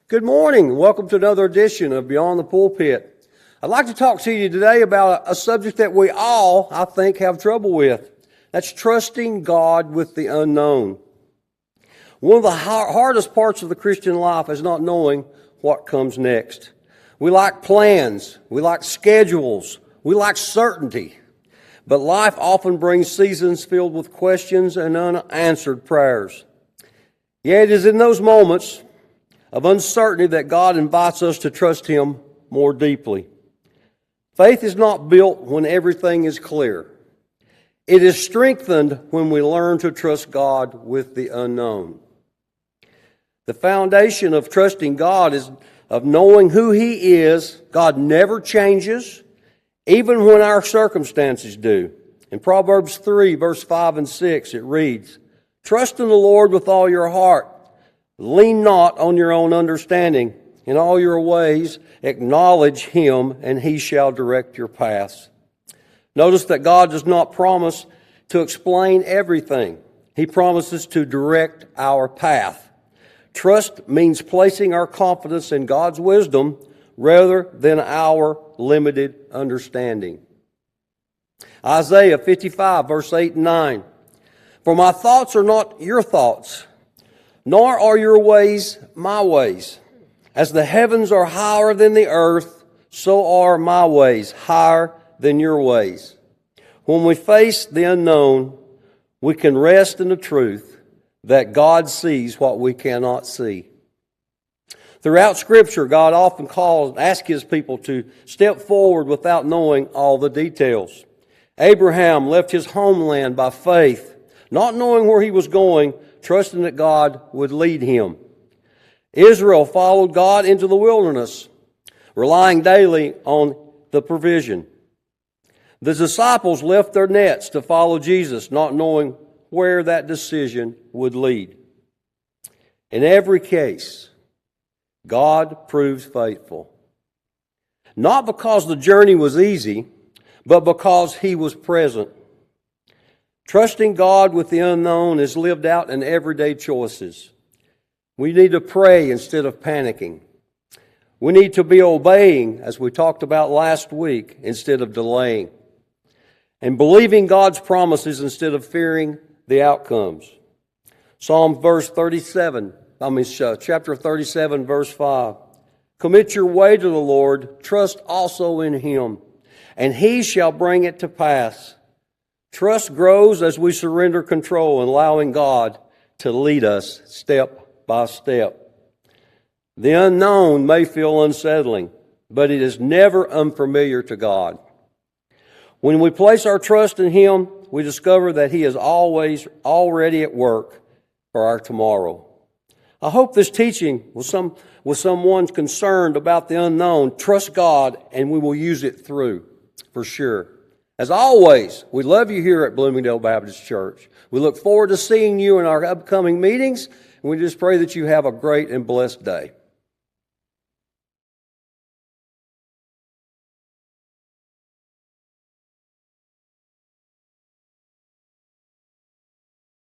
Good morning. Welcome to another edition of Beyond the Pulpit. I'd like to talk to you today about a subject that we all, I think, have trouble with. That's trusting God with the unknown. One of the hardest parts of the Christian life is not knowing what comes next. We like plans. We like schedules. We like certainty. But life often brings seasons filled with questions and unanswered prayers. Yet it is in those moments of uncertainty that God invites us to trust Him more deeply. Faith is not built when everything is clear. It is strengthened when we learn to trust God with the unknown. The foundation of trusting God is of knowing who He is. God never changes, even when our circumstances do. In Proverbs 3, verse 5 and 6, it reads, "Trust in the Lord with all your heart. Lean not on your own understanding. In all your ways acknowledge Him, and He shall direct your paths." Notice that God does not promise to explain everything. He promises to direct our path. Trust means placing our confidence in God's wisdom rather than our limited understanding. Isaiah 55, verse 8 and 9. "For my thoughts are not your thoughts, nor are your ways my ways. As the heavens are higher than the earth, so are my ways higher than your ways." When we face the unknown, we can rest in the truth that God sees what we cannot see. Throughout Scripture, God often asks His people to step forward without knowing all the details. Abraham left his homeland by faith, not knowing where he was going, trusting that God would lead him. Israel followed God into the wilderness, relying daily on the provision. The disciples left their nets to follow Jesus, not knowing where that decision would lead. In every case, God proves faithful. Not because the journey was easy, but because He was present. Trusting God with the unknown is lived out in everyday choices. We need to pray instead of panicking. We need to be obeying, as we talked about last week, instead of delaying. And believing God's promises instead of fearing the outcomes. Chapter 37, verse 5. "Commit your way to the Lord, trust also in Him, and He shall bring it to pass." Trust grows as we surrender control and allowing God to lead us step by step. The unknown may feel unsettling, but it is never unfamiliar to God. When we place our trust in Him, we discover that He is already at work for our tomorrow. I hope this teaching with someone concerned about the unknown, trust God, and we will use it through, for sure. As always, we love you here at Bloomingdale Baptist Church. We look forward to seeing you in our upcoming meetings, and we just pray that you have a great and blessed day.